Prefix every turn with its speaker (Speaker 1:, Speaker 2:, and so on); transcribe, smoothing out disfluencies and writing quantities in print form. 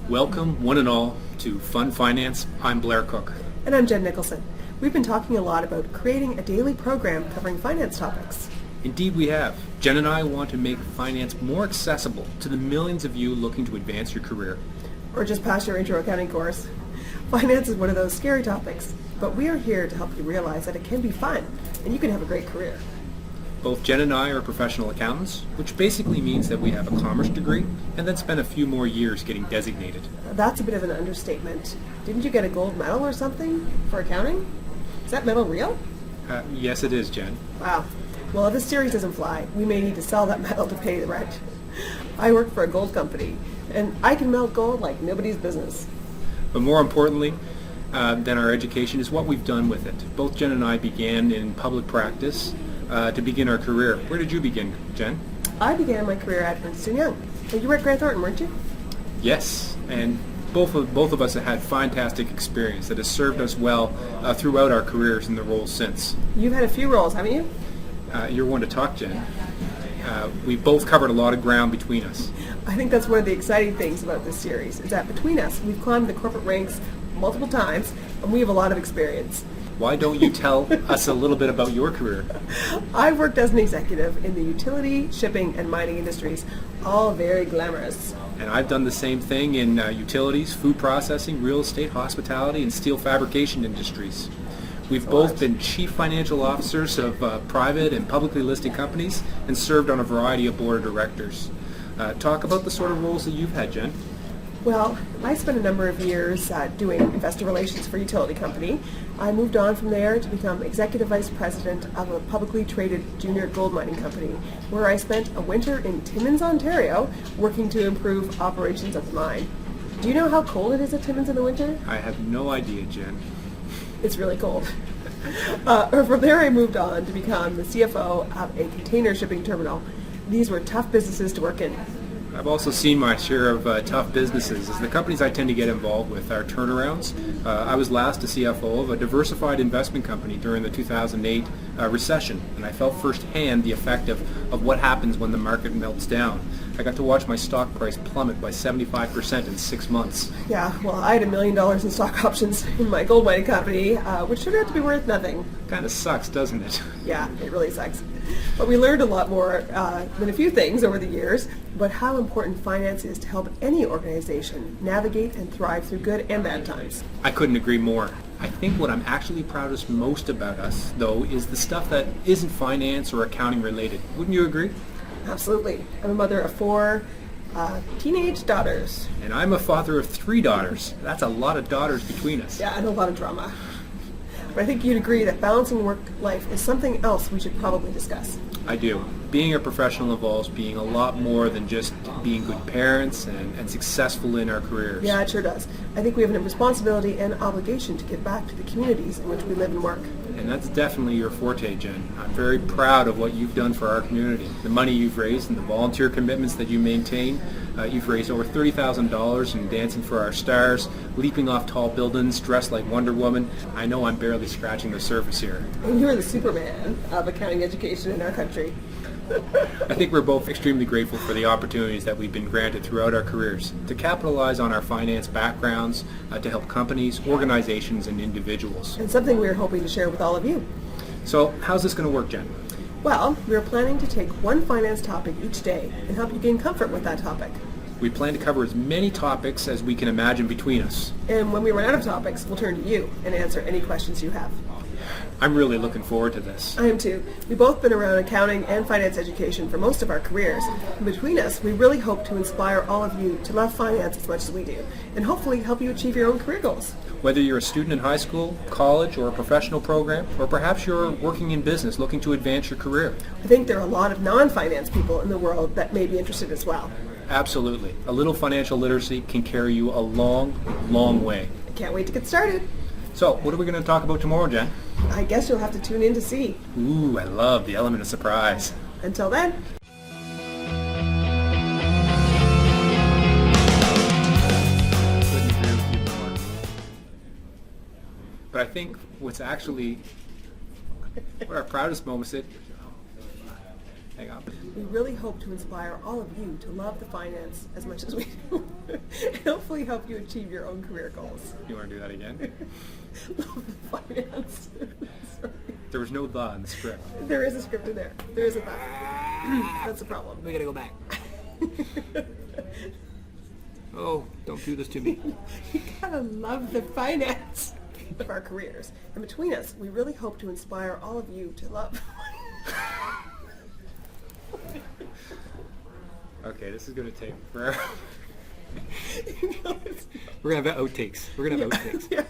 Speaker 1: Welcome, one and all, to Fun Finance. I'm Blair Cook.
Speaker 2: And I'm Jen Nicholson. We've been talking a lot about creating a daily program covering finance topics.
Speaker 1: Indeed we have. Jen and I want to make finance more accessible to the millions of you looking to advance your career.
Speaker 2: Or just pass your intro accounting course. Finance is one of those scary topics, but we are here to help you realize that it can be fun and you can have a great career.
Speaker 1: Both Jen and I are professional accountants, which basically means that we have a commerce degree and then spend a few more years getting designated.
Speaker 2: That's a bit of an understatement. Didn't you get a gold medal or something for accounting? Is that medal real?
Speaker 1: Yes, it is, Jen.
Speaker 2: Wow. Well, if this series doesn't fly, we may need to sell that medal to pay the rent. I work for a gold company, and I can melt gold like nobody's business.
Speaker 1: But more importantly than our education is what we've done with it. Both Jen and I began in public practice to begin our career. Where did you begin, Jen?
Speaker 2: I began my career at Ernst & Young. And you were at Grant Thornton, weren't you?
Speaker 1: Yes, and both of us have had fantastic experience that has served us well throughout our careers and the roles since.
Speaker 2: You've had a few roles, haven't you?
Speaker 1: You're one to talk, Jen. We've both covered a lot of ground between us.
Speaker 2: I think that's one of the exciting things about this series, is that between us, we've climbed the corporate ranks multiple times, and we have a lot of experience.
Speaker 1: Why don't you tell us a little bit about your career?
Speaker 2: I've worked as an executive in the utility, shipping, and mining industries, all very glamorous.
Speaker 1: And I've done the same thing in utilities, food processing, real estate, hospitality, and steel fabrication industries. We've both been chief financial officers of private and publicly listed companies and served on a variety of board of directors. Talk about the sort of roles that you've had, Jen.
Speaker 2: Well, I spent a number of years doing investor relations for a utility company. I moved on from there to become executive vice president of a publicly traded junior gold mining company, where I spent a winter in Timmins, Ontario, working to improve operations of the mine. Do you know how cold it is at Timmins in the winter?
Speaker 1: I have no idea, Jen.
Speaker 2: It's really cold. From there I moved on to become the CFO of a container shipping terminal. These were tough businesses to work in.
Speaker 1: I've also seen my share of tough businesses, as the companies I tend to get involved with are turnarounds. I was last a CFO of a diversified investment company during the 2008 recession, and I felt firsthand the effect of what happens when the market melts down. I got to watch my stock price plummet by 75% in 6 months.
Speaker 2: Yeah, well, I had $1 million in stock options in my gold mining company, which turned out to be worth nothing.
Speaker 1: Kind of sucks, doesn't it?
Speaker 2: Yeah, it really sucks. But we learned a lot more than a few things over the years about how important finance is to help any organization navigate and thrive through good and bad times.
Speaker 1: I couldn't agree more. I think what I'm actually proudest most about us, though, is the stuff that isn't finance or accounting related. Wouldn't you agree?
Speaker 2: Absolutely. I'm a mother of 4 teenage daughters.
Speaker 1: And I'm a father of 3 daughters. That's a lot of daughters between us.
Speaker 2: Yeah, and a lot of drama. But I think you'd agree that balancing work life is something else we should probably discuss.
Speaker 1: I do. Being a professional involves being a lot more than just being good parents and successful in our careers.
Speaker 2: Yeah, it sure does. I think we have a responsibility and obligation to give back to the communities in which we live and work.
Speaker 1: And that's definitely your forte, Jen. I'm very proud of what you've done for our community. The money you've raised and the volunteer commitments that you maintain. You've raised over $30,000 in Dancing for Our Stars, leaping off tall buildings, dressed like Wonder Woman. I know I'm barely scratching the surface here.
Speaker 2: And you're the Superman of accounting education in our country.
Speaker 1: I think we're both extremely grateful for the opportunities that we've been granted throughout our careers to capitalize on our finance backgrounds to help companies, organizations, and individuals.
Speaker 2: And something we're hoping to share with all of you.
Speaker 1: So how's this going to work, Jen?
Speaker 2: Well, we're planning to take one finance topic each day and help you gain comfort with that topic.
Speaker 1: We plan to cover as many topics as we can imagine between us.
Speaker 2: And when we run out of topics, we'll turn to you and answer any questions you have.
Speaker 1: I'm really looking forward to this.
Speaker 2: I am too. We've both been around accounting and finance education for most of our careers. And between us, we really hope to inspire all of you to love finance as much as we do, and hopefully help you achieve your own career goals.
Speaker 1: Whether you're a student in high school, college, or a professional program, or perhaps you're working in business looking to advance your career.
Speaker 2: I think there are a lot of non-finance people in the world that may be interested as well.
Speaker 1: Absolutely. A little financial literacy can carry you a long, long way.
Speaker 2: I can't wait to get started.
Speaker 1: So, what are we going to talk about tomorrow, Jen?
Speaker 2: I guess you'll have to tune in to see.
Speaker 1: Ooh, I love the element of surprise.
Speaker 2: Until then.
Speaker 1: Couldn't agree with you more. But I think what's actually what our proudest moments is Hang on.
Speaker 2: We really hope to inspire all of you to love the finance as much as we do, and hopefully help you achieve your own career goals.
Speaker 1: You want to do that again?
Speaker 2: Love the finance. Sorry.
Speaker 1: There was no "the" in the script.
Speaker 2: There is a script in there. There is a that. That's the problem.
Speaker 3: We gotta go back. Oh, don't do this to me.
Speaker 2: You gotta love the finance of our careers. And between us, we really hope to inspire all of you to love.
Speaker 1: Okay, this is going to take forever.
Speaker 3: We're gonna have outtakes. We're gonna have outtakes.
Speaker 2: Yeah.